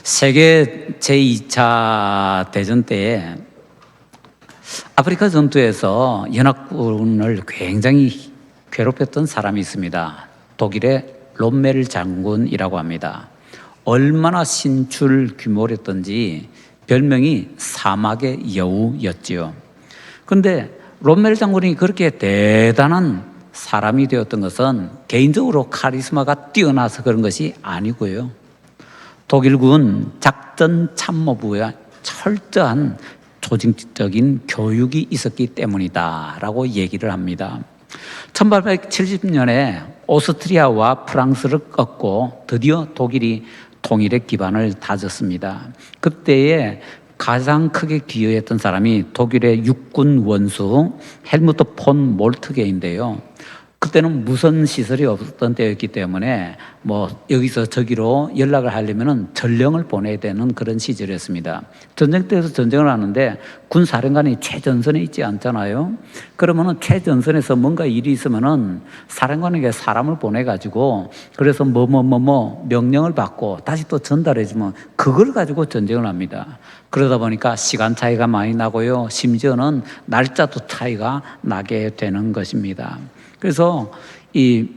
세계 제2차 대전 때에 아프리카 전투에서 연합군을 굉장히 괴롭혔던 사람이 있습니다. 독일의 롬멜 장군이라고 합니다. 얼마나 신출 규모였던지 별명이 사막의 여우였지요. 그런데 롬멜 장군이 그렇게 대단한 사람이 되었던 것은 개인적으로 카리스마가 뛰어나서 그런 것이 아니고요. 독일군 작전 참모부에 철저한 조직적인 교육이 있었기 때문이다라고 얘기를 합니다. 1870년에 오스트리아와 프랑스를 꺾고 드디어 독일이 통일의 기반을 다졌습니다. 그때에 가장 크게 기여했던 사람이 독일의 육군 원수 헬무트 폰 몰트게인데요. 그때는 무선 시설이 없었던 때였기 때문에 여기서 저기로 연락을 하려면 전령을 보내야 되는 그런 시절이었습니다. 전쟁 때에서 전쟁을 하는데 군 사령관이 최전선에 있지 않잖아요. 그러면은 최전선에서 뭔가 일이 있으면은 사령관에게 사람을 보내가지고 그래서 명령을 받고 다시 또 전달해주면 그걸 가지고 전쟁을 합니다. 그러다 보니까 시간 차이가 많이 나고요. 심지어는 날짜도 차이가 나게 되는 것입니다. 그래서 이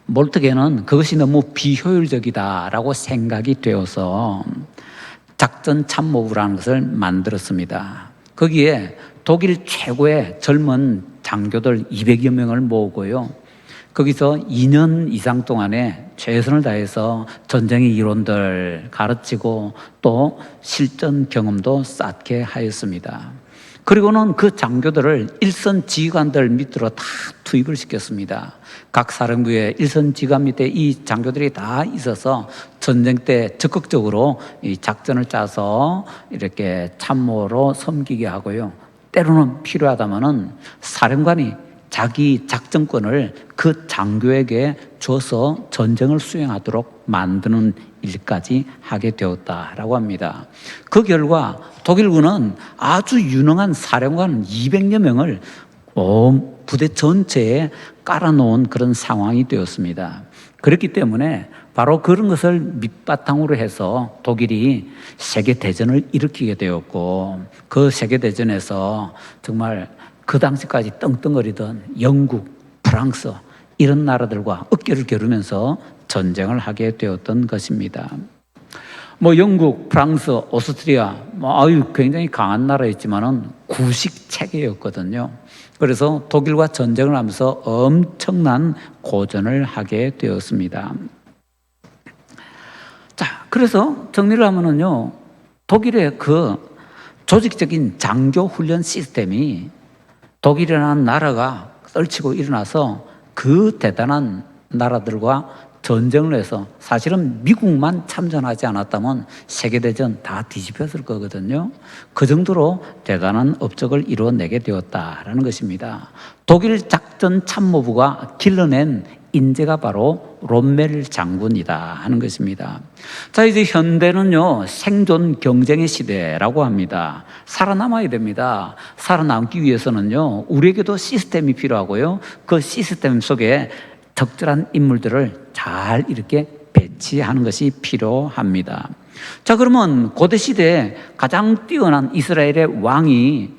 몰트게는 그것이 너무 비효율적이다라고 생각이 되어서 작전 참모부라는 것을 만들었습니다. 거기에 독일 최고의 젊은 장교들 200여 명을 모으고요. 거기서 2년 이상 동안에 최선을 다해서 전쟁의 이론들 가르치고 또 실전 경험도 쌓게 하였습니다. 그리고는 그 장교들을 일선 지휘관들 밑으로 다 투입을 시켰습니다. 각 사령부에 일선 지휘관 밑에 이 장교들이 다 있어서 전쟁 때 적극적으로 이 작전을 짜서 이렇게 참모로 섬기게 하고요. 때로는 필요하다면은 사령관이 자기 작전권을 그 장교에게 줘서 전쟁을 수행하도록 만드는 일까지 하게 되었다라고 합니다. 그 결과 독일군은 아주 유능한 사령관 200여 명을 부대 전체에 깔아놓은 그런 상황이 되었습니다. 그렇기 때문에 바로 그런 것을 밑바탕으로 해서 독일이 세계대전을 일으키게 되었고 그 세계대전에서 정말 그 당시까지 떵떵거리던 영국, 프랑스 이런 나라들과 어깨를 겨루면서 전쟁을 하게 되었던 것입니다. 영국, 프랑스, 오스트리아 굉장히 강한 나라였지만은 구식 체계였거든요. 그래서 독일과 전쟁을 하면서 엄청난 고전을 하게 되었습니다. 자, 그래서 정리를 하면은요, 독일의 그 조직적인 장교 훈련 시스템이 독일이라는 나라가 떨치고 일어나서 그 대단한 나라들과 전쟁을 해서 사실은 미국만 참전하지 않았다면 세계대전 다 뒤집혔을 거거든요. 그 정도로 대단한 업적을 이루어내게 되었다라는 것입니다. 독일 작전 참모부가 길러낸 인재가 바로 롬멜 장군이다 하는 것입니다. 자, 이제 현대는요, 생존 경쟁의 시대라고 합니다. 살아남아야 됩니다. 살아남기 위해서는요, 우리에게도 시스템이 필요하고요. 그 시스템 속에 적절한 인물들을 잘 이렇게 배치하는 것이 필요합니다. 자, 그러면 고대 시대에 가장 뛰어난 이스라엘의 왕이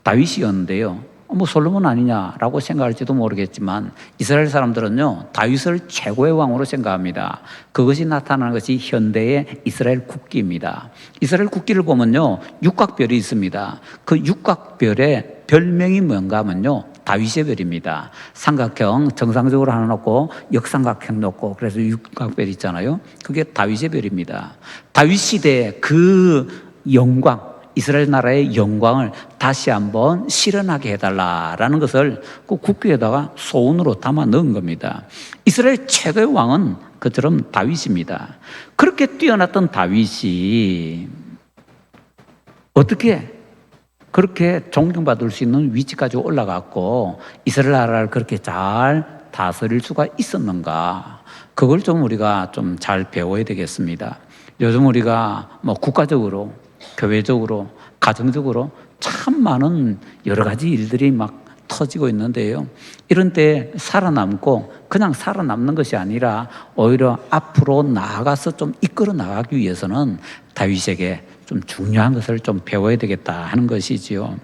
다윗이었는데요. 솔로몬 아니냐라고 생각할지도 모르겠지만 이스라엘 사람들은요, 다윗을 최고의 왕으로 생각합니다. 그것이 나타나는 것이 현대의 이스라엘 국기입니다. 이스라엘 국기를 보면요, 육각별이 있습니다. 그 육각별의 별명이 뭔가 하면요, 다윗의 별입니다. 삼각형 정상적으로 하나 놓고 역삼각형 놓고 그래서 육각별 있잖아요. 그게 다윗의 별입니다. 다윗 시대의 그 영광, 이스라엘 나라의 영광을 다시 한번 실현하게 해달라라는 것을 그 국기에다가 소원으로 담아 넣은 겁니다. 이스라엘 최고의 왕은 그처럼 다윗입니다. 그렇게 뛰어났던 다윗이 어떻게 그렇게 존경받을 수 있는 위치까지 올라갔고 이스라엘 나라를 그렇게 잘 다스릴 수가 있었는가? 그걸 좀 우리가 좀 잘 배워야 되겠습니다. 요즘 우리가 국가적으로, 교회적으로, 가정적으로 참 많은 여러 가지 일들이 막 터지고 있는데요. 이런 때 살아남고 그냥 살아남는 것이 아니라 오히려 앞으로 나아가서 좀 이끌어 나가기 위해서는 다윗에게 좀 중요한 것을 좀 배워야 되겠다 하는 것이지요.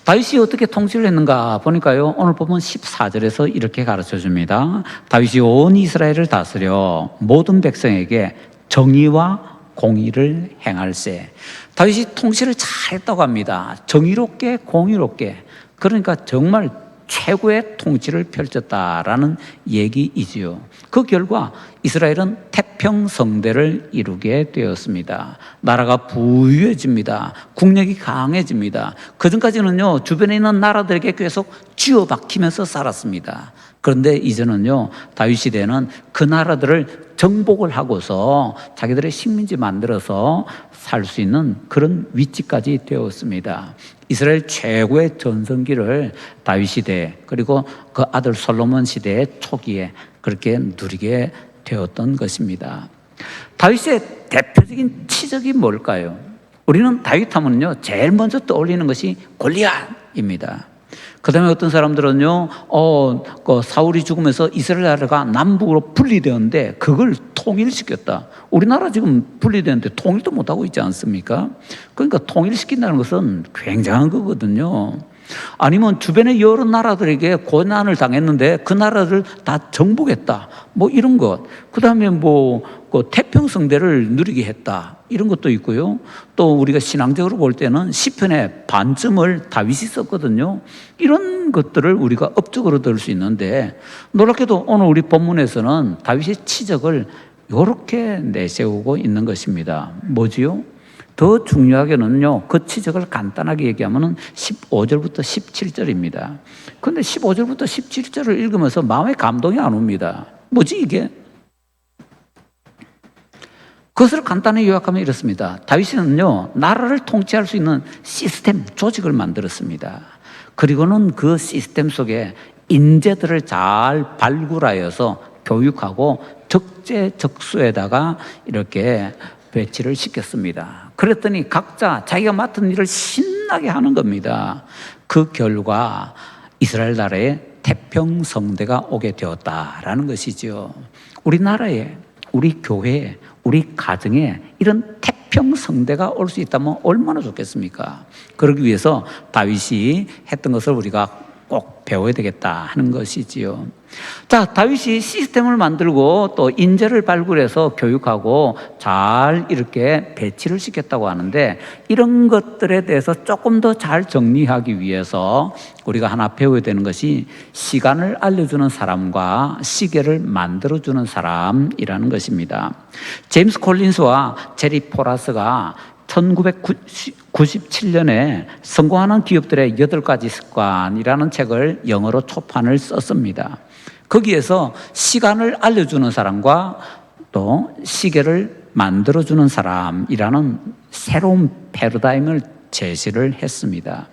다윗이 어떻게 통치를 했는가 보니까요, 오늘 보면 14절에서 이렇게 가르쳐 줍니다. 다윗이 온 이스라엘을 다스려 모든 백성에게 정의와 공의를 행할세. 다윗이 통치를 잘했다고 합니다. 정의롭게 공의롭게. 그러니까 정말 최고의 통치를 펼쳤다라는 얘기이지요. 그 결과 이스라엘은 태평성대를 이루게 되었습니다. 나라가 부유해집니다. 국력이 강해집니다. 그전까지는요, 주변에 있는 나라들에게 계속 쥐어박히면서 살았습니다. 그런데 이제는요, 다윗 시대는 그 나라들을 정복을 하고서 자기들의 식민지 만들어서 살 수 있는 그런 위치까지 되었습니다. 이스라엘 최고의 전성기를 다윗 시대 그리고 그 아들 솔로몬 시대의 초기에 그렇게 누리게 되었던 것입니다. 다윗의 대표적인 치적이 뭘까요? 우리는 다윗 하면요, 제일 먼저 떠올리는 것이 골리앗입니다. 그 다음에 어떤 사람들은요, 그 사울이 죽으면서 이스라엘 나라가 남북으로 분리되었는데 그걸 통일시켰다. 우리나라 지금 분리되는데 통일도 못하고 있지 않습니까? 그러니까 통일시킨다는 것은 굉장한 거거든요. 아니면 주변의 여러 나라들에게 고난을 당했는데 그 나라를 다 정복했다. 뭐 이런 것. 그 다음에 그 태평성대를 누리게 했다. 이런 것도 있고요. 또 우리가 신앙적으로 볼 때는 시편의 반쯤을 다윗이 썼거든요. 이런 것들을 우리가 업적으로 들 수 있는데 놀랍게도 오늘 우리 본문에서는 다윗의 치적을 이렇게 내세우고 있는 것입니다. 뭐지요? 더 중요하게는요, 그 치적을 간단하게 얘기하면 15절부터 17절입니다. 그런데 15절부터 17절을 읽으면서 마음에 감동이 안 옵니다. 뭐지 이게? 그것을 간단히 요약하면 이렇습니다. 다윗은요, 나라를 통치할 수 있는 시스템, 조직을 만들었습니다. 그리고는 그 시스템 속에 인재들을 잘 발굴하여서 교육하고 적재적소에다가 이렇게 배치를 시켰습니다. 그랬더니 각자 자기가 맡은 일을 신나게 하는 겁니다. 그 결과 이스라엘 나라에 태평성대가 오게 되었다라는 것이죠. 우리나라에, 우리 교회에, 우리 가정에 이런 태평성대가 올 수 있다면 얼마나 좋겠습니까? 그러기 위해서 다윗이 했던 것을 우리가 꼭 배워야 되겠다 하는 것이지요. 자, 다윗이 시스템을 만들고 또 인재를 발굴해서 교육하고 잘 이렇게 배치를 시켰다고 하는데 이런 것들에 대해서 조금 더 잘 정리하기 위해서 우리가 하나 배워야 되는 것이 시간을 알려주는 사람과 시계를 만들어주는 사람이라는 것입니다. 제임스 콜린스와 제리 포라스가 1997년에 성공하는 기업들의 8가지 습관이라는 책을 영어로 초판을 썼습니다. 거기에서 시간을 알려주는 사람과 또 시계를 만들어주는 사람이라는 새로운 패러다임을 제시를 했습니다.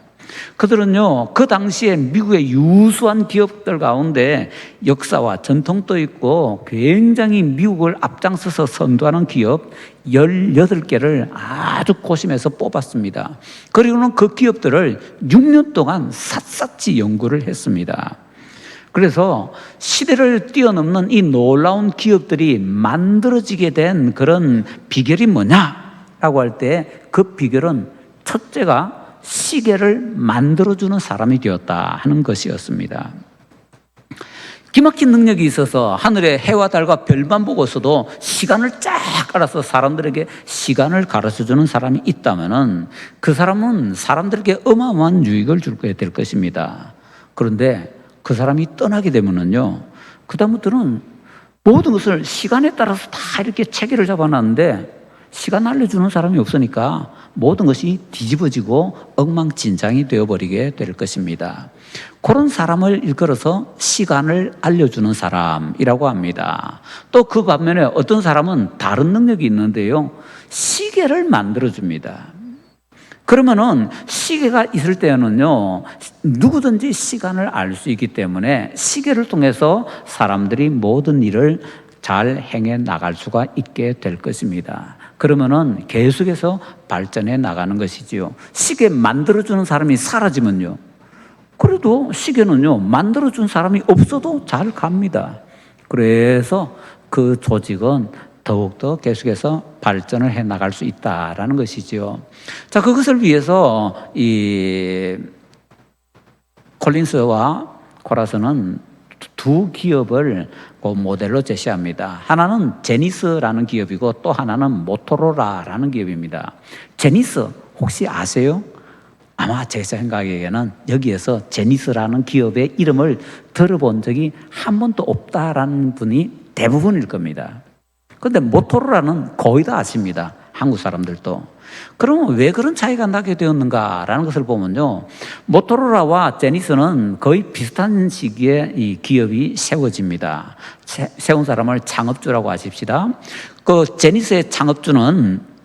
그들은요, 그 당시에 미국의 유수한 기업들 가운데 역사와 전통도 있고 굉장히 미국을 앞장서서 선도하는 기업 18개를 아주 고심해서 뽑았습니다. 그리고는 그 기업들을 6년 동안 샅샅이 연구를 했습니다. 그래서 시대를 뛰어넘는 이 놀라운 기업들이 만들어지게 된 그런 비결이 뭐냐라고 할 때 그 비결은 첫째가 시계를 만들어주는 사람이 되었다 하는 것이었습니다. 기막힌 능력이 있어서 하늘의 해와 달과 별만 보고서도 시간을 쫙 알아서 사람들에게 시간을 가르쳐주는 사람이 있다면 그 사람은 사람들에게 어마어마한 유익을 주게 될 것입니다. 그런데 그 사람이 떠나게 되면은요, 그다음부터는 모든 것을 시간에 따라서 다 이렇게 체계를 잡아놨는데 시간 알려주는 사람이 없으니까 모든 것이 뒤집어지고 엉망진창이 되어버리게 될 것입니다. 그런 사람을 일컬어서 시간을 알려주는 사람이라고 합니다. 또 그 반면에 어떤 사람은 다른 능력이 있는데요, 시계를 만들어줍니다. 그러면은 시계가 있을 때는요, 누구든지 시간을 알 수 있기 때문에 시계를 통해서 사람들이 모든 일을 잘 행해 나갈 수가 있게 될 것입니다. 그러면은 계속해서 발전해 나가는 것이지요. 시계 만들어주는 사람이 사라지면요, 그래도 시계는요, 만들어준 사람이 없어도 잘 갑니다. 그래서 그 조직은 더욱더 계속해서 발전을 해 나갈 수 있다라는 것이죠. 자, 그것을 위해서 이 콜린스와 코라스는 두 기업을 그 모델로 제시합니다. 하나는 제니스라는 기업이고 또 하나는 모토로라라는 기업입니다. 제니스 혹시 아세요? 아마 제 생각에는 여기에서 제니스라는 기업의 이름을 들어본 적이 한 번도 없다라는 분이 대부분일 겁니다. 그런데 모토로라는 거의 다 아십니다. 한국 사람들도. 그러면 왜 그런 차이가 나게 되었는가라는 것을 보면요, 모토로라와 제니스는 거의 비슷한 시기에 이 기업이 세워집니다. 세운 사람을 창업주라고 하십시다. 그 제니스의 창업주는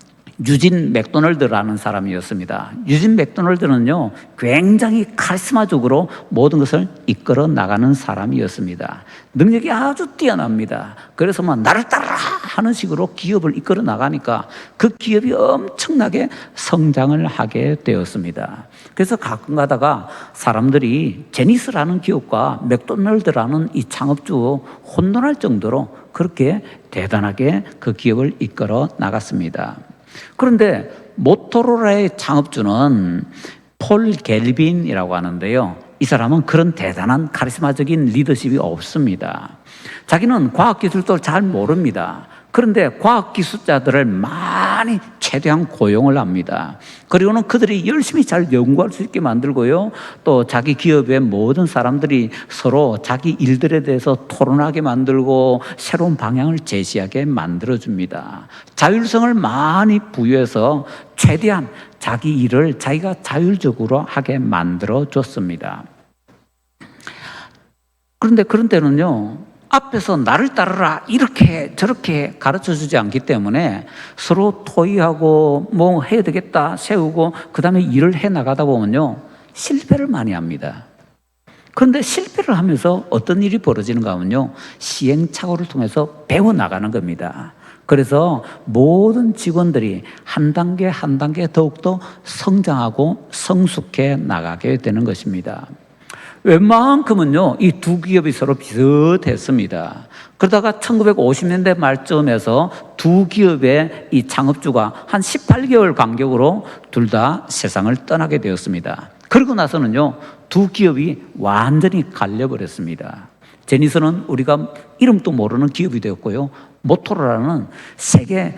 유진 맥도널드라는 사람이었습니다. 유진 맥도널드는요, 굉장히 카리스마적으로 모든 것을 이끌어 나가는 사람이었습니다. 능력이 아주 뛰어납니다. 그래서 나를 따라 하는 식으로 기업을 이끌어 나가니까 그 기업이 엄청나게 성장을 하게 되었습니다. 그래서 가끔 가다가 사람들이 제니스라는 기업과 맥도널드라는 이 창업주 혼돈할 정도로 그렇게 대단하게 그 기업을 이끌어 나갔습니다. 그런데 모토로라의 창업주는 폴 갤빈이라고 하는데요, 이 사람은 그런 대단한 카리스마적인 리더십이 없습니다. 자기는 과학기술도 잘 모릅니다. 그런데 과학기술자들을 많이 최대한 고용을 합니다. 그리고는 그들이 열심히 잘 연구할 수 있게 만들고요, 또 자기 기업의 모든 사람들이 서로 자기 일들에 대해서 토론하게 만들고 새로운 방향을 제시하게 만들어줍니다. 자율성을 많이 부여해서 최대한 자기 일을 자기가 자율적으로 하게 만들어줬습니다. 그런데 그런 때는요, 앞에서 나를 따르라 이렇게 저렇게 가르쳐주지 않기 때문에 서로 토의하고 뭐 해야 되겠다 세우고 그 다음에 일을 해나가다 보면요, 실패를 많이 합니다. 그런데 실패를 하면서 어떤 일이 벌어지는가 하면요, 시행착오를 통해서 배워나가는 겁니다. 그래서 모든 직원들이 한 단계 한 단계 더욱더 성장하고 성숙해 나가게 되는 것입니다. 웬만큼은요, 이 두 기업이 서로 비슷했습니다. 그러다가 1950년대 말쯤에서 두 기업의 이 창업주가 한 18개월 간격으로 둘 다 세상을 떠나게 되었습니다. 그러고 나서는요, 두 기업이 완전히 갈려버렸습니다. 제니스는 우리가 이름도 모르는 기업이 되었고요, 모토로라는 세계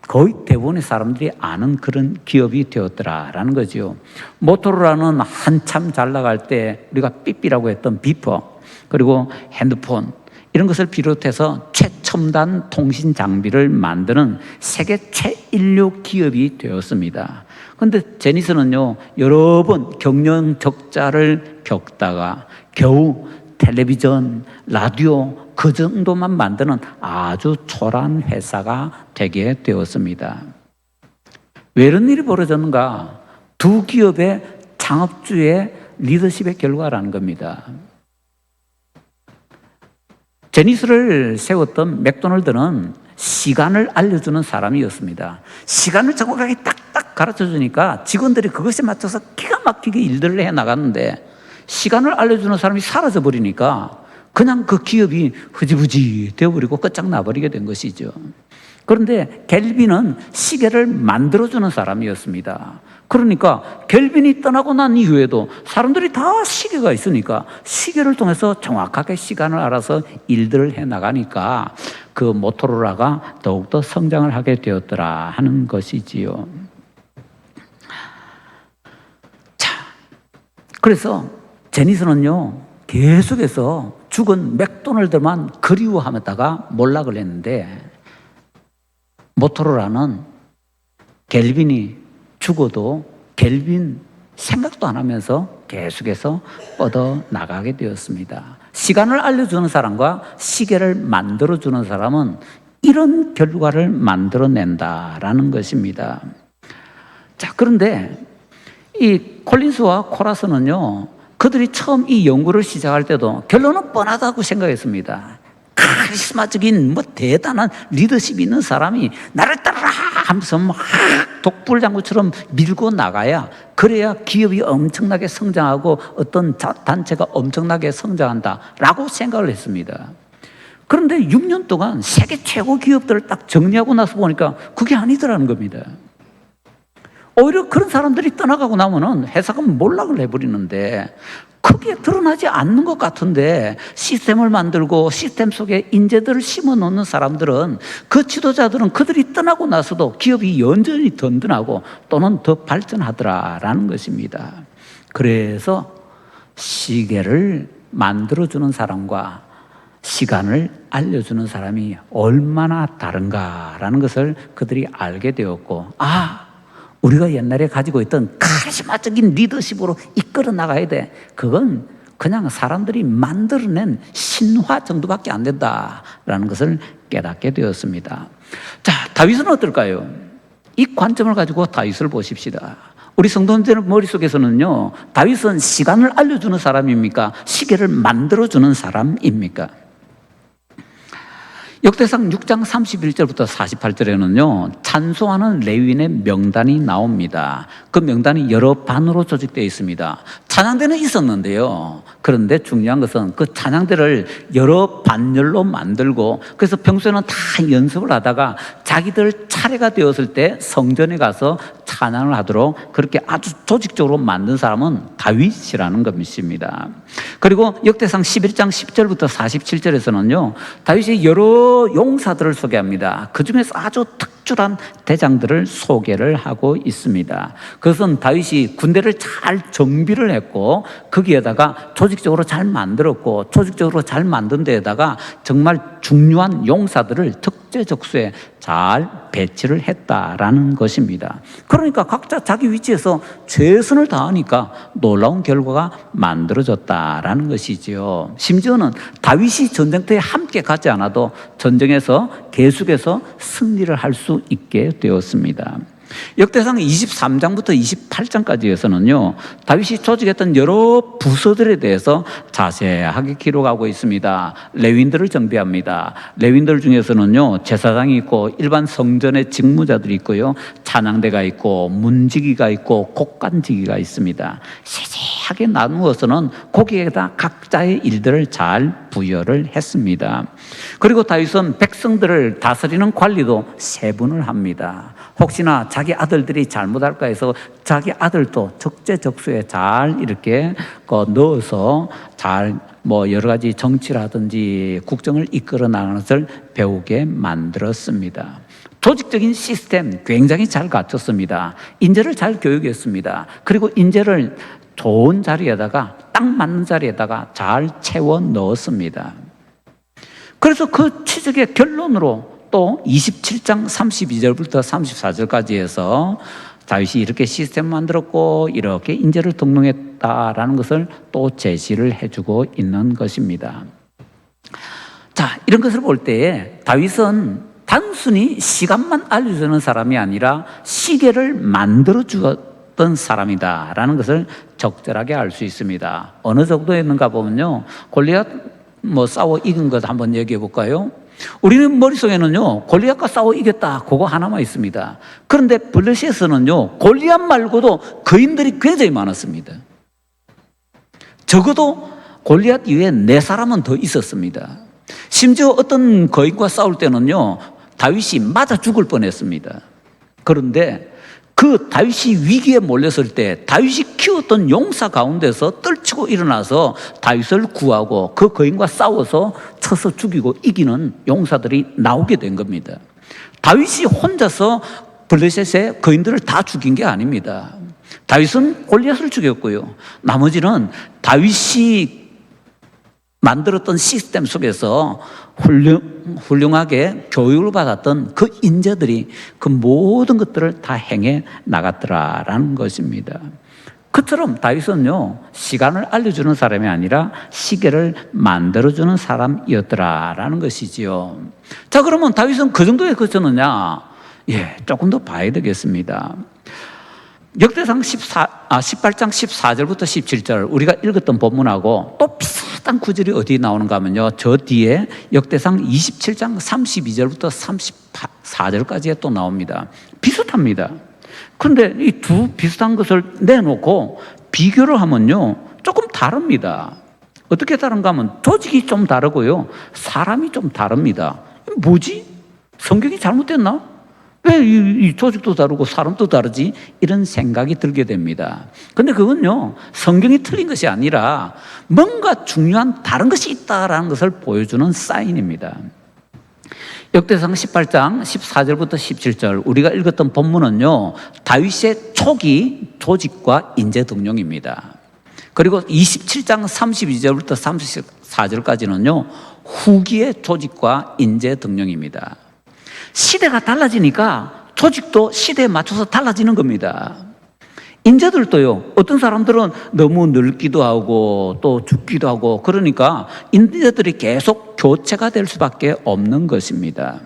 거의 대부분의 사람들이 아는 그런 기업이 되었더라라는 거죠. 모토로라는 한참 잘 나갈 때 우리가 삐삐라고 했던 비퍼, 그리고 핸드폰 이런 것을 비롯해서 최첨단 통신 장비를 만드는 세계 최인류 기업이 되었습니다. 그런데 제니스는요, 여러 번 경영 적자를 겪다가 겨우 텔레비전, 라디오 그 정도만 만드는 아주 초라한 회사가 되게 되었습니다. 왜 이런 일이 벌어졌는가? 두 기업의 창업주의 리더십의 결과라는 겁니다. 제니스를 세웠던 맥도널드는 시간을 알려주는 사람이었습니다. 시간을 정확하게 딱딱 가르쳐주니까 직원들이 그것에 맞춰서 기가 막히게 일들을 해나갔는데, 시간을 알려주는 사람이 사라져버리니까 그냥 그 기업이 흐지부지 되어버리고 끝장나버리게 된 것이죠. 그런데 갤빈은 시계를 만들어주는 사람이었습니다. 그러니까 갤빈이 떠나고 난 이후에도 사람들이 다 시계가 있으니까 시계를 통해서 정확하게 시간을 알아서 일들을 해나가니까 그 모토로라가 더욱더 성장을 하게 되었더라 하는 것이지요. 자, 그래서 제니스는요, 계속해서 죽은 맥도날드만 그리워하다가 몰락을 했는데, 모토로라는 갤빈이 죽어도 갤빈 생각도 안 하면서 계속해서 뻗어나가게 되었습니다. 시간을 알려주는 사람과 시계를 만들어주는 사람은 이런 결과를 만들어낸다라는 것입니다. 자, 그런데 이 콜린스와 코라스는요, 그들이 처음 이 연구를 시작할 때도 결론은 뻔하다고 생각했습니다. 카리스마적인 대단한 리더십 있는 사람이 나를 따라라 하면서 막 독불장구처럼 밀고 나가야, 그래야 기업이 엄청나게 성장하고 어떤 단체가 엄청나게 성장한다라고 생각을 했습니다. 그런데 6년 동안 세계 최고 기업들을 딱 정리하고 나서 보니까 그게 아니더라는 겁니다. 오히려 그런 사람들이 떠나가고 나면은 회사가 몰락을 해버리는데, 크게 드러나지 않는 것 같은데 시스템을 만들고 시스템 속에 인재들을 심어 놓는 사람들은, 그 지도자들은 그들이 떠나고 나서도 기업이 여전히 든든하고 또는 더 발전하더라라는 것입니다. 그래서 시계를 만들어주는 사람과 시간을 알려주는 사람이 얼마나 다른가라는 것을 그들이 알게 되었고, 우리가 옛날에 가지고 있던 카리스마적인 리더십으로 이끌어 나가야 돼, 그건 그냥 사람들이 만들어낸 신화 정도밖에 안 된다라는 것을 깨닫게 되었습니다. 자, 다윗은 어떨까요? 이 관점을 가지고 다윗을 보십시다. 우리 성도님들 머릿속에서는요, 다윗은 시간을 알려주는 사람입니까? 시계를 만들어주는 사람입니까? 역대상 6장 31절부터 48절에는요, 찬송하는 레위인의 명단이 나옵니다. 그 명단이 여러 반으로 조직되어 있습니다. 찬양대는 있었는데요, 그런데 중요한 것은 그 찬양대를 여러 반열로 만들고, 그래서 평소에는 다 연습을 하다가 자기들 차례가 되었을 때 성전에 가서 찬양을 하도록 그렇게 아주 조직적으로 만든 사람은 다윗이라는 것입니다. 그리고 역대상 11장 10절부터 47절에서는요, 다윗이 여러 용사들을 소개합니다. 그 중에서 아주 특출한 대장들을 소개를 하고 있습니다. 그것은 다윗이 군대를 잘 정비를 했고, 거기에다가 조직적으로 잘 만들었고, 조직적으로 잘 만든 데에다가 정말 중요한 용사들을 적재적소에 잘 배치를 했다라는 것입니다. 그러니까 각자 자기 위치에서 최선을 다하니까 놀라운 결과가 만들어졌다라는 것이지요. 심지어는 다윗이 전쟁터에 함께 가지 않아도 전쟁에서 계속해서 승리를 할 수 있게 되었습니다. 역대상 23장부터 28장까지에서는요, 다윗이 조직했던 여러 부서들에 대해서 자세하게 기록하고 있습니다. 레위인들을 정비합니다. 레위인들 중에서는요, 제사장이 있고 일반 성전의 직무자들이 있고요, 찬양대가 있고 문지기가 있고 곡간지기가 있습니다. 세세하게 나누어서는 거기에다 각자의 일들을 잘 부여를 했습니다. 그리고 다윗은 백성들을 다스리는 관리도 세분을 합니다. 혹시나 자기 아들들이 잘못할까 해서 자기 아들도 적재적소에 잘 이렇게 넣어서 잘 여러 가지 정치라든지 국정을 이끌어 나가는 것을 배우게 만들었습니다. 조직적인 시스템 굉장히 잘 갖췄습니다. 인재를 잘 교육했습니다. 그리고 인재를 좋은 자리에다가, 딱 맞는 자리에다가 잘 채워 넣었습니다. 그래서 그 취직의 결론으로 또 27장 32절부터 34절까지 해서 다윗이 이렇게 시스템 만들었고 이렇게 인재를 등록했다라는 것을 또 제시를 해주고 있는 것입니다. 자, 이런 것을 볼 때에 다윗은 단순히 시간만 알려주는 사람이 아니라 시계를 만들어 주었던 사람이다라는 것을 적절하게 알 수 있습니다. 어느 정도였는가 보면요, 골리앗 싸워 이긴 것 한번 얘기해 볼까요? 우리는 머릿속에는요, 골리앗과 싸워 이겼다, 그거 하나만 있습니다. 그런데 블레셋에서는요, 골리앗 말고도 거인들이 굉장히 많았습니다. 적어도 골리앗 이외에 4사람은 더 있었습니다. 심지어 어떤 거인과 싸울 때는요, 다윗이 맞아 죽을 뻔했습니다. 그런데 그 다윗이 위기에 몰렸을 때 다윗이 키웠던 용사 가운데서 떨치고 일어나서 다윗을 구하고 그 거인과 싸워서 쳐서 죽이고 이기는 용사들이 나오게 된 겁니다. 다윗이 혼자서 블레셋의 거인들을 다 죽인 게 아닙니다. 다윗은 골리앗을 죽였고요, 나머지는 다윗이 만들었던 시스템 속에서 훌륭하게 교육을 받았던 그 인재들이 그 모든 것들을 다 행해 나갔더라라는 것입니다. 그처럼 다윗은요, 시간을 알려주는 사람이 아니라 시계를 만들어주는 사람이었더라라는 것이지요. 자, 그러면 다윗은 그 정도에 그쳤느냐? 조금 더 봐야 되겠습니다. 역대상 18장 14절부터 17절 우리가 읽었던 본문하고 또 비슷한 구절이 어디 나오는가 하면요, 저 뒤에 역대상 27장 32절부터 34절까지 또 나옵니다. 비슷합니다. 그런데 이 두 비슷한 것을 내놓고 비교를 하면요, 조금 다릅니다. 어떻게 다른가 하면 조직이 좀 다르고요, 사람이 좀 다릅니다. 뭐지? 성경이 잘못됐나? 왜 이 조직도 다르고 사람도 다르지? 이런 생각이 들게 됩니다. 근데 그건요, 성경이 틀린 것이 아니라 뭔가 중요한 다른 것이 있다라는 것을 보여주는 사인입니다. 역대상 18장 14절부터 17절 우리가 읽었던 본문은요, 다윗의 초기 조직과 인재 등용입니다. 그리고 27장 32절부터 34절까지는요, 후기의 조직과 인재 등용입니다. 시대가 달라지니까 조직도 시대에 맞춰서 달라지는 겁니다. 인재들도요, 어떤 사람들은 너무 늙기도 하고 또 죽기도 하고 그러니까 인재들이 계속 교체가 될 수밖에 없는 것입니다.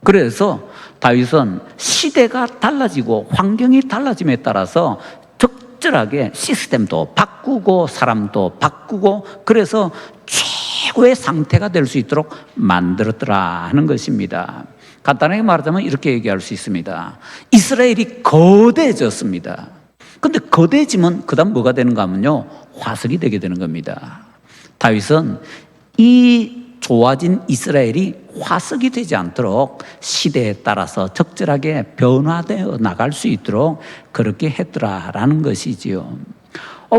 그래서 다윗은 시대가 달라지고 환경이 달라짐에 따라서 적절하게 시스템도 바꾸고 사람도 바꾸고 그래서 최고의 상태가 될 수 있도록 만들었더라 하는 것입니다. 간단하게 말하자면 이렇게 얘기할 수 있습니다. 이스라엘이 거대해졌습니다. 근데 거대해지면 그 다음 뭐가 되는가 하면요, 화석이 되게 되는 겁니다. 다윗은 이 좋아진 이스라엘이 화석이 되지 않도록 시대에 따라서 적절하게 변화되어 나갈 수 있도록 그렇게 했더라라는 것이지요.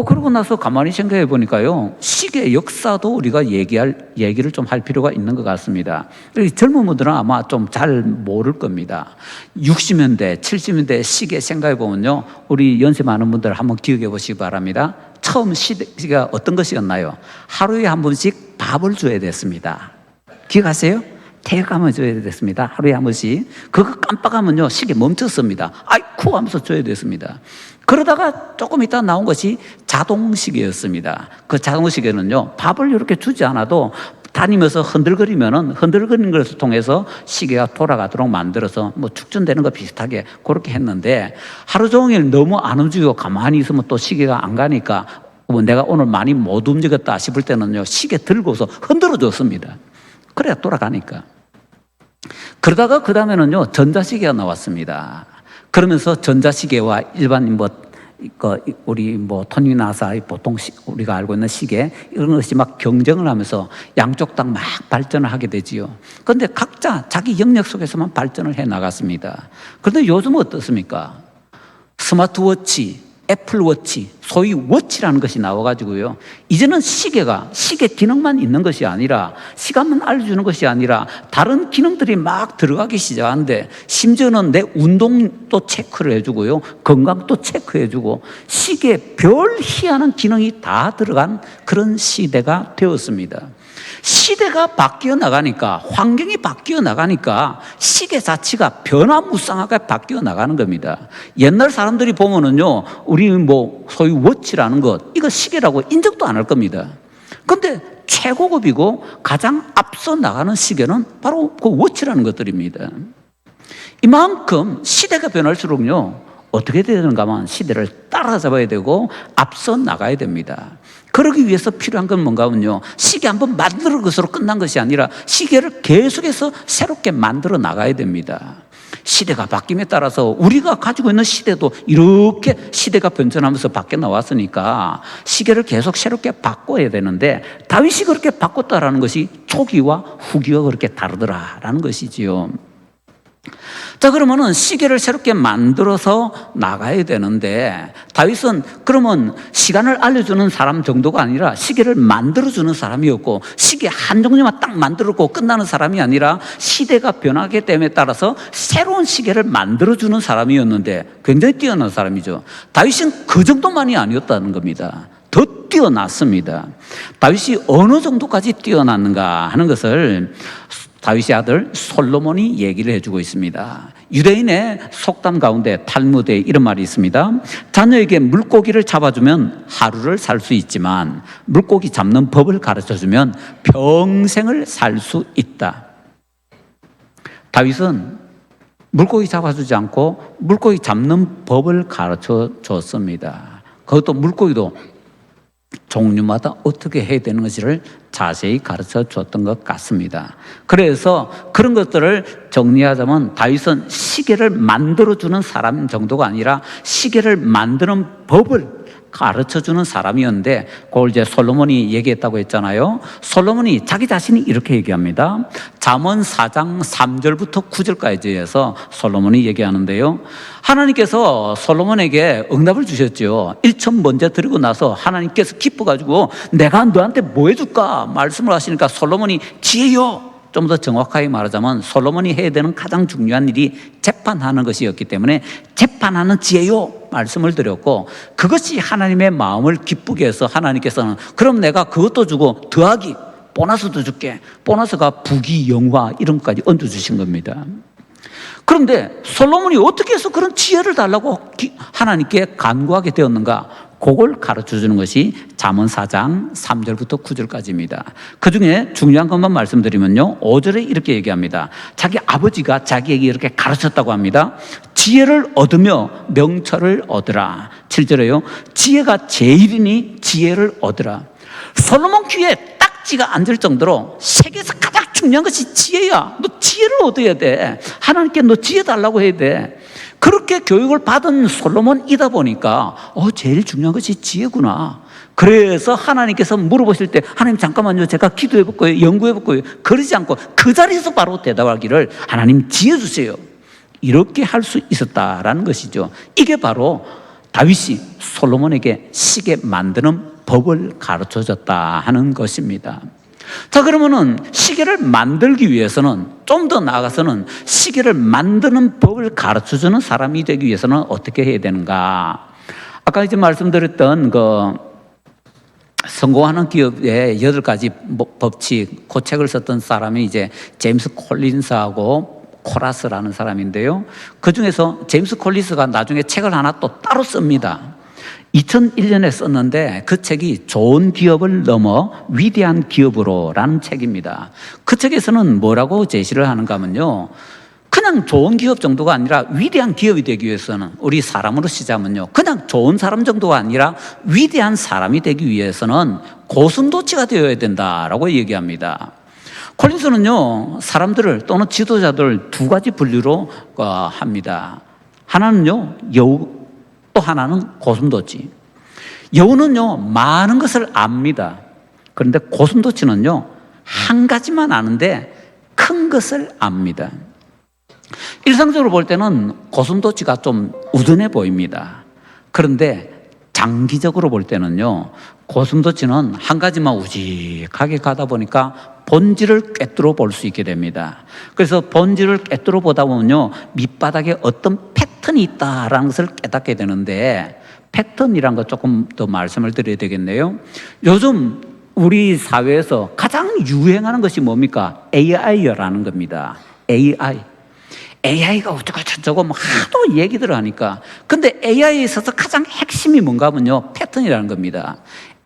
그러고 나서 가만히 생각해 보니까요, 시계 역사도 우리가 얘기를 좀 할 필요가 있는 것 같습니다. 젊은 분들은 아마 좀 잘 모를 겁니다. 60년대, 70년대 시계 생각해 보면요, 우리 연세 많은 분들 한번 기억해 보시기 바랍니다. 처음 시계가 어떤 것이었나요? 하루에 한 번씩 밥을 줘야 됐습니다. 기억하세요? 태감을 줘야 됐습니다. 하루에 한 번씩. 그거 깜빡하면요, 시계 멈췄습니다. 아이쿠 하면서 줘야 됐습니다. 그러다가 조금 있다 나온 것이 자동시계였습니다. 그 자동시계는요, 밥을 이렇게 주지 않아도 다니면서 흔들거리는 것을 통해서 시계가 돌아가도록 만들어서 뭐 축전되는 거 비슷하게 그렇게 했는데, 하루 종일 너무 안 움직이고 가만히 있으면 또 시계가 안 가니까 내가 오늘 많이 못 움직였다 싶을 때는요, 시계 들고서 흔들어 줬습니다. 그래야 돌아가니까. 그러다가 그 다음에는요, 전자시계가 나왔습니다. 그러면서 전자시계와 일반 우리 토니 나사 보통 우리가 알고 있는 시계 이런 것이 막 경쟁을 하면서 양쪽 다 막 발전을 하게 되지요. 그런데 각자 자기 영역 속에서만 발전을 해 나갔습니다. 그런데 요즘은 어떻습니까? 스마트워치, 애플워치, 소위 워치라는 것이 나와가지고요, 이제는 시계가 시계 기능만 있는 것이 아니라, 시간만 알려주는 것이 아니라 다른 기능들이 막 들어가기 시작하는데, 심지어는 내 운동도 체크를 해주고요, 건강도 체크해주고, 시계에 별 희한한 기능이 다 들어간 그런 시대가 되었습니다. 시대가 바뀌어 나가니까, 환경이 바뀌어 나가니까 시계 자체가 변화무쌍하게 바뀌어 나가는 겁니다. 옛날 사람들이 보면은요, 우리 소위 워치라는 것, 이거 시계라고 인정도 안 할 겁니다. 근데 최고급이고 가장 앞서 나가는 시계는 바로 그 워치라는 것들입니다. 이만큼 시대가 변할수록요, 어떻게 되는가 하면 시대를 따라잡아야 되고 앞서 나가야 됩니다. 그러기 위해서 필요한 건 뭔가 하면요, 시계 한번 만드는 것으로 끝난 것이 아니라 시계를 계속해서 새롭게 만들어 나가야 됩니다. 시대가 바뀜에 따라서 우리가 가지고 있는 시대도 이렇게 시대가 변천하면서 바뀌어 나왔으니까 시계를 계속 새롭게 바꿔야 되는데, 다윗이 그렇게 바꿨다라는 것이 초기와 후기가 그렇게 다르더라라는 것이지요. 자, 그러면은 시계를 새롭게 만들어서 나가야 되는데, 다윗은 그러면 시간을 알려주는 사람 정도가 아니라 시계를 만들어주는 사람이었고, 시계 한 종류만 딱 만들었고 끝나는 사람이 아니라 시대가 변하게 됨에 따라서 새로운 시계를 만들어주는 사람이었는데, 굉장히 뛰어난 사람이죠. 다윗은 그 정도만이 아니었다는 겁니다. 더 뛰어났습니다. 다윗이 어느 정도까지 뛰어났는가 하는 것을 다윗의 아들 솔로몬이 얘기를 해주고 있습니다. 유대인의 속담 가운데 탈무드에 이런 말이 있습니다. 자녀에게 물고기를 잡아주면 하루를 살 수 있지만 물고기 잡는 법을 가르쳐주면 평생을 살 수 있다. 다윗은 물고기 잡아주지 않고 물고기 잡는 법을 가르쳐 줬습니다. 그것도 물고기도 종류마다 어떻게 해야 되는 것을 자세히 가르쳐 줬던 것 같습니다. 그래서 그런 것들을 정리하자면 다윗은 시계를 만들어주는 사람 정도가 아니라 시계를 만드는 법을 가르쳐주는 사람이었는데 그걸 이제 솔로몬이 얘기했다고 했잖아요. 솔로몬이 자기 자신이 이렇게 얘기합니다. 잠언 4장 3절부터 9절까지 해서 솔로몬이 얘기하는데요. 하나님께서 솔로몬에게 응답을 주셨죠. 1천 먼저 드리고 나서 하나님께서 기뻐가지고 내가 너한테 뭐 해줄까 말씀을 하시니까 솔로몬이 지혜요. 좀 더 정확하게 말하자면 솔로몬이 해야 되는 가장 중요한 일이 재판하는 것이었기 때문에 재판하는 지혜요 말씀을 드렸고, 그것이 하나님의 마음을 기쁘게 해서 하나님께서는 그럼 내가 그것도 주고 더하기 보너스도 줄게. 보너스가 부귀 영화 이런 것까지 얹어주신 겁니다. 그런데 솔로몬이 어떻게 해서 그런 지혜를 달라고 하나님께 간구하게 되었는가? 그걸 가르쳐주는 것이 잠언 4장 3절부터 9절까지입니다. 그 중에 중요한 것만 말씀드리면요, 5절에 이렇게 얘기합니다. 자기 아버지가 자기에게 이렇게 가르쳤다고 합니다. 지혜를 얻으며 명철을 얻으라. 7절에요, 지혜가 제일이니 지혜를 얻으라. 솔로몬 귀에 딱지가 앉을 정도로 세계에서 가장 중요한 것이 지혜야. 너 지혜를 얻어야 돼. 하나님께 너 지혜 달라고 해야 돼. 그렇게 교육을 받은 솔로몬이다 보니까 제일 중요한 것이 지혜구나. 그래서 하나님께서 물어보실 때 하나님 잠깐만요, 제가 기도해 볼 거예요, 연구해 볼 거예요, 그러지 않고 그 자리에서 바로 대답하기를 하나님 지혜 주세요, 이렇게 할 수 있었다라는 것이죠. 이게 바로 다윗이 솔로몬에게 시계 만드는 법을 가르쳐줬다 하는 것입니다. 자, 그러면은 시계를 만들기 위해서는, 좀 더 나아가서는 시계를 만드는 법을 가르쳐주는 사람이 되기 위해서는 어떻게 해야 되는가? 아까 이제 말씀드렸던 성공하는 기업의 8가지 법칙, 그 책을 썼던 사람이 이제 제임스 콜린스하고 코라스라는 사람인데요. 그 중에서 제임스 콜린스가 나중에 책을 하나 또 따로 씁니다. 2001년에 썼는데 그 책이 좋은 기업을 넘어 위대한 기업으로라는 책입니다. 그 책에서는 뭐라고 제시를 하는가 하면요, 그냥 좋은 기업 정도가 아니라 위대한 기업이 되기 위해서는, 우리 사람으로 시작하면요, 그냥 좋은 사람 정도가 아니라 위대한 사람이 되기 위해서는 고슴도치가 되어야 된다라고 얘기합니다. 콜린스는요, 사람들을 또는 지도자들 2가지 분류로 합니다. 하나는요, 여우, 또 하나는 고슴도치. 여우는요, 많은 것을 압니다. 그런데 고슴도치는요, 한 가지만 아는데 큰 것을 압니다. 일상적으로 볼 때는 고슴도치가 좀 우둔해 보입니다. 그런데 장기적으로 볼 때는요, 고슴도치는 한 가지만 우직하게 가다 보니까 본질을 꿰뚫어 볼 수 있게 됩니다. 그래서 본질을 꿰뚫어 보다 보면요, 밑바닥에 어떤 패턴이 있다라는 것을 깨닫게 되는데, 패턴이란 거 조금 더 말씀을 드려야 되겠네요. 요즘 우리 사회에서 가장 유행하는 것이 뭡니까? AI라는 겁니다. AI가 어쩌고 뭐 하도 얘기들 하니까. 근데 AI에 있어서 가장 핵심이 뭔가 하면요, 패턴이라는 겁니다.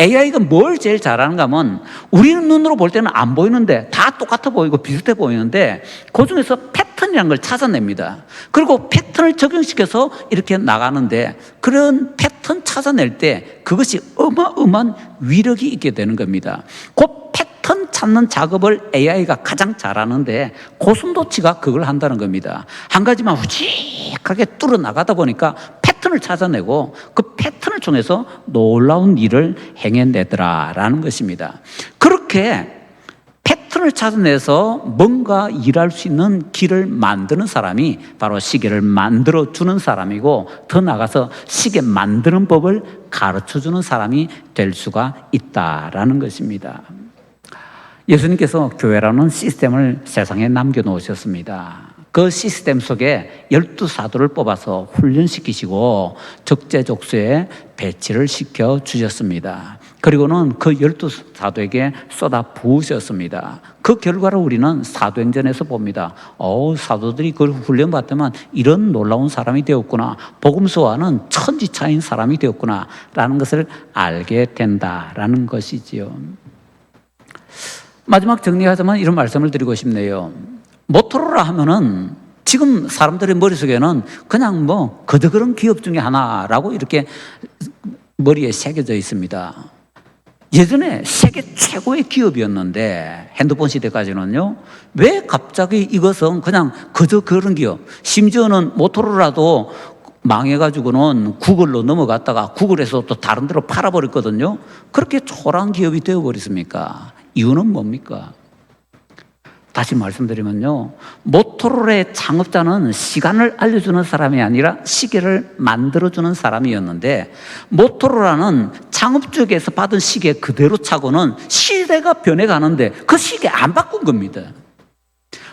AI가 뭘 제일 잘하는가 하면, 우리는 눈으로 볼 때는 안 보이는데 다 똑같아 보이고 비슷해 보이는데 그 중에서 패턴이라는 걸 찾아냅니다. 그리고 패턴을 적용시켜서 이렇게 나가는데, 그런 패턴 찾아낼 때 그것이 어마어마한 위력이 있게 되는 겁니다. 그 패턴 찾는 작업을 AI가 가장 잘하는데 고슴도치가 그걸 한다는 겁니다. 한 가지만 우직하게 뚫어 나가다 보니까 패턴을 찾아내고 그 패턴을 통해서 놀라운 일을 행해내더라라는 것입니다. 그렇게 패턴을 찾아내서 뭔가 일할 수 있는 길을 만드는 사람이 바로 시계를 만들어주는 사람이고, 더 나아가서 시계 만드는 법을 가르쳐주는 사람이 될 수가 있다라는 것입니다. 예수님께서 교회라는 시스템을 세상에 남겨놓으셨습니다. 그 시스템 속에 12사도를 뽑아서 훈련시키시고 적재적소에 배치를 시켜 주셨습니다. 그리고는 그 12사도에게 쏟아 부으셨습니다. 그 결과를 우리는 사도행전에서 봅니다. 사도들이 그걸 훈련받다만 이런 놀라운 사람이 되었구나, 복음서와는 천지차인 사람이 되었구나 라는 것을 알게 된다라는 것이지요. 마지막 정리하자면 이런 말씀을 드리고 싶네요. 모토로라 하면은 지금 사람들의 머릿속에는 그냥 거저그런 기업 중에 하나라고 이렇게 머리에 새겨져 있습니다. 예전에 세계 최고의 기업이었는데 핸드폰 시대까지는요, 왜 갑자기 이것은 그냥 그저 그런 기업, 심지어는 모토로라도 망해가지고는 구글로 넘어갔다가 구글에서 또 다른 데로 팔아버렸거든요. 그렇게 초라한 기업이 되어버렸습니까? 이유는 뭡니까? 다시 말씀드리면요, 모토로라의 창업자는 시간을 알려주는 사람이 아니라 시계를 만들어주는 사람이었는데, 모토로라는 창업 쪽에서 받은 시계 그대로 차고는 시대가 변해가는데 그 시계 안 바꾼 겁니다.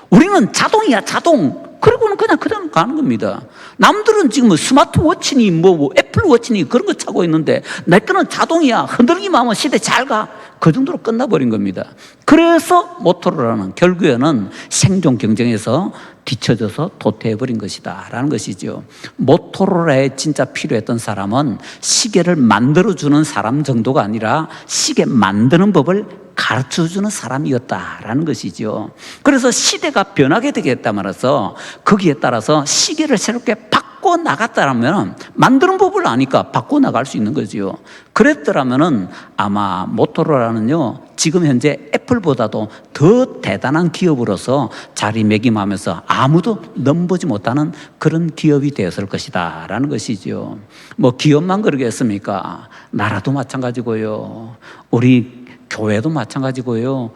우리는 자동이야, 자동. 그리고는 그냥 가는 겁니다. 남들은 지금 스마트워치니 뭐 애플워치니 그런 거 차고 있는데 내 거는 자동이야. 흔들기만 하면 시대 잘 가. 그 정도로 끝나버린 겁니다. 그래서 모토로라는 결국에는 생존 경쟁에서 뒤처져서 도태해버린 것이다 라는 것이죠. 모토로라에 진짜 필요했던 사람은 시계를 만들어주는 사람 정도가 아니라 시계 만드는 법을 가르쳐주는 사람이었다라는 것이죠. 그래서 시대가 변하게 되겠다 말아서 거기에 따라서 시계를 새롭게 바꿔 나갔다면 만드는 법을 아니까 바꿔 나갈 수 있는 거죠. 그랬더라면은 아마 모토로라는요, 지금 현재 애플보다도 더 대단한 기업으로서 자리매김하면서 아무도 넘보지 못하는 그런 기업이 되었을 것이다 라는 것이죠. 뭐 기업만 그러겠습니까? 나라도 마찬가지고요, 우리 교회도 마찬가지고요,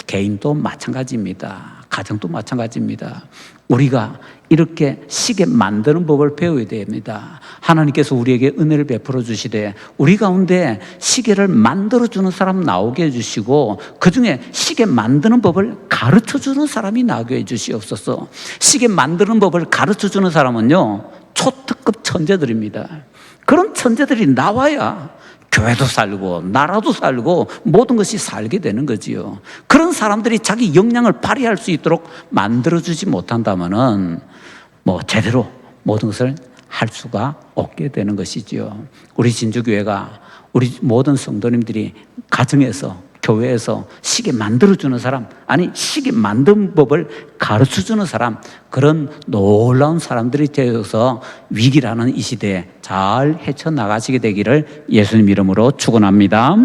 개인도 마찬가지입니다. 가정도 마찬가지입니다. 우리가 이렇게 시계 만드는 법을 배워야 됩니다. 하나님께서 우리에게 은혜를 베풀어 주시되 우리 가운데 시계를 만들어주는 사람 나오게 해주시고 그중에 시계 만드는 법을 가르쳐주는 사람이 나오게 해주시옵소서. 시계 만드는 법을 가르쳐주는 사람은요, 초특급 천재들입니다. 그런 천재들이 나와야 교회도 살고 나라도 살고 모든 것이 살게 되는 거지요. 그런 사람들이 자기 역량을 발휘할 수 있도록 만들어주지 못한다면은 뭐 제대로 모든 것을 할 수가 없게 되는 것이지요. 우리 진주교회가 우리 모든 성도님들이 가정에서 교회에서 시계 만들어주는 사람, 아니 시계 만드는 법을 가르쳐주는 사람, 그런 놀라운 사람들이 되어서 위기라는 이 시대에 잘 헤쳐나가시게 되기를 예수님 이름으로 축원합니다.